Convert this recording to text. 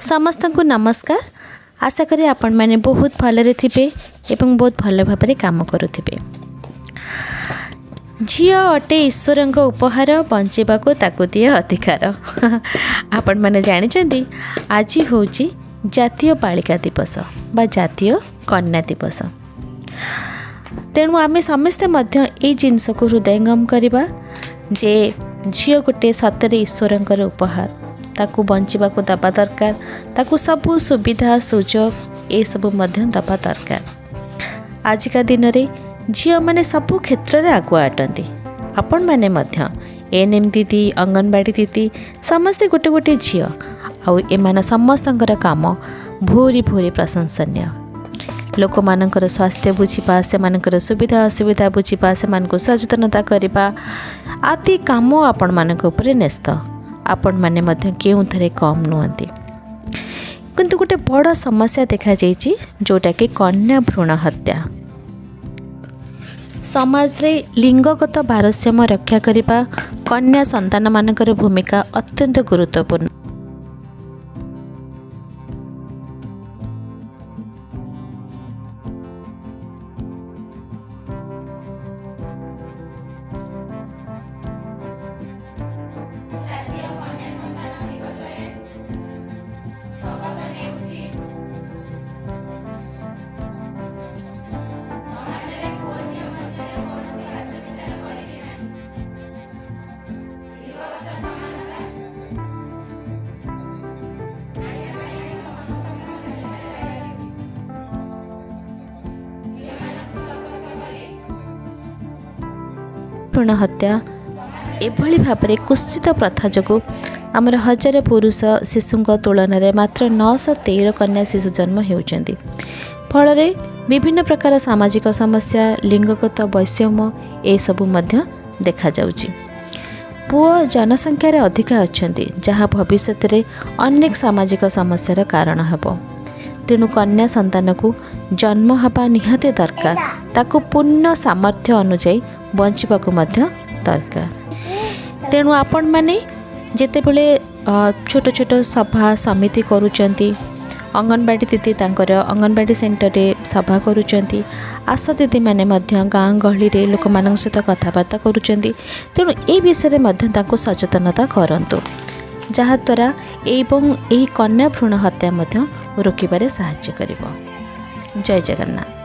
समस्त को नमस्कार। आशा करी आपण मैंने बहुत भलरे थे एवं बहुत भल भाव काम करुवे। झील अटे ईश्वर उपहार बंचवा को ताकू दिए अधिकार। आपण मैंने जानते आज हूँ जातीय बालिका दिवस बा जातीय कन्या दिवस। तेणु आम समस्ते ये जिनस को हृदयंगम करवा जे झील गोटे सतरे ईश्वर उपहार ताकू बंचवा को दबा दरकार, ताकू सबू सुविधा सुजोग ये सबू दबा दरकार। आजिका दिन में झील मैंने सबू क्षेत्र में आगुआ अटंती। आपण मैंने एएनएम दीदी, अंगनवाड़ी दीदी समस्ते गोटे गोटे झील आम समस्त काम भूरी भूरी प्रशंसनीय। लोक मानकर स्वास्थ्य बुझा, से सुविधा असुविधा बुझा, से सचेतनता करने आदि काम आपण मानक उपरे न्यस्त। आपण माने मध्य केउ थरे कम नुहंती, किंतु गोटे बड़ समस्या देखा जाइछि जोटा कि कन्या भ्रूण हत्या। समाज रे लिंगगत भारसाम्य रक्षा करिबा कन्या संतान मानकर भूमिका अत्यंत गुरुत्वपूर्ण। भ्रूण हत्या एभली भाव में कुत्सित प्रथा जो आमर 1000 पुरुष शिशु तुलन में मात्र 913 कन्या शिशु जन्म होती। फल विभिन्न प्रकार सामाजिक समस्या, लिंगगत वैषम्य ये सबू देखा जाउची। पुओ जनसंख्यार अधिका अच्छा जहाँ भविष्य में अनेक सामाजिक समस्यार कारण हेबो। तेणु कन्या संतान को जन्म हवा निहाते दरकार, ताको पूर्ण सामर्थ्य अनुजाई बंचवा को दरकार। तेणु आपण मैंने जेते बेले छोट छोट सभा समिति करुचंती, अंगनवाड़ी दीदी तांकर अंगनवाड़ी सेंटर रे सभा करुचंती, आशा दीदी माने गाँ गहली रे लोक मान सहित कथबार्ता करुचंती। तेणु ए विषय में सचेतनता करंतु, जहाद्वारा एवं यही कन्या भ्रूण हत्या रोकबार साहाय्य करिबो। जय जगन्नाथ।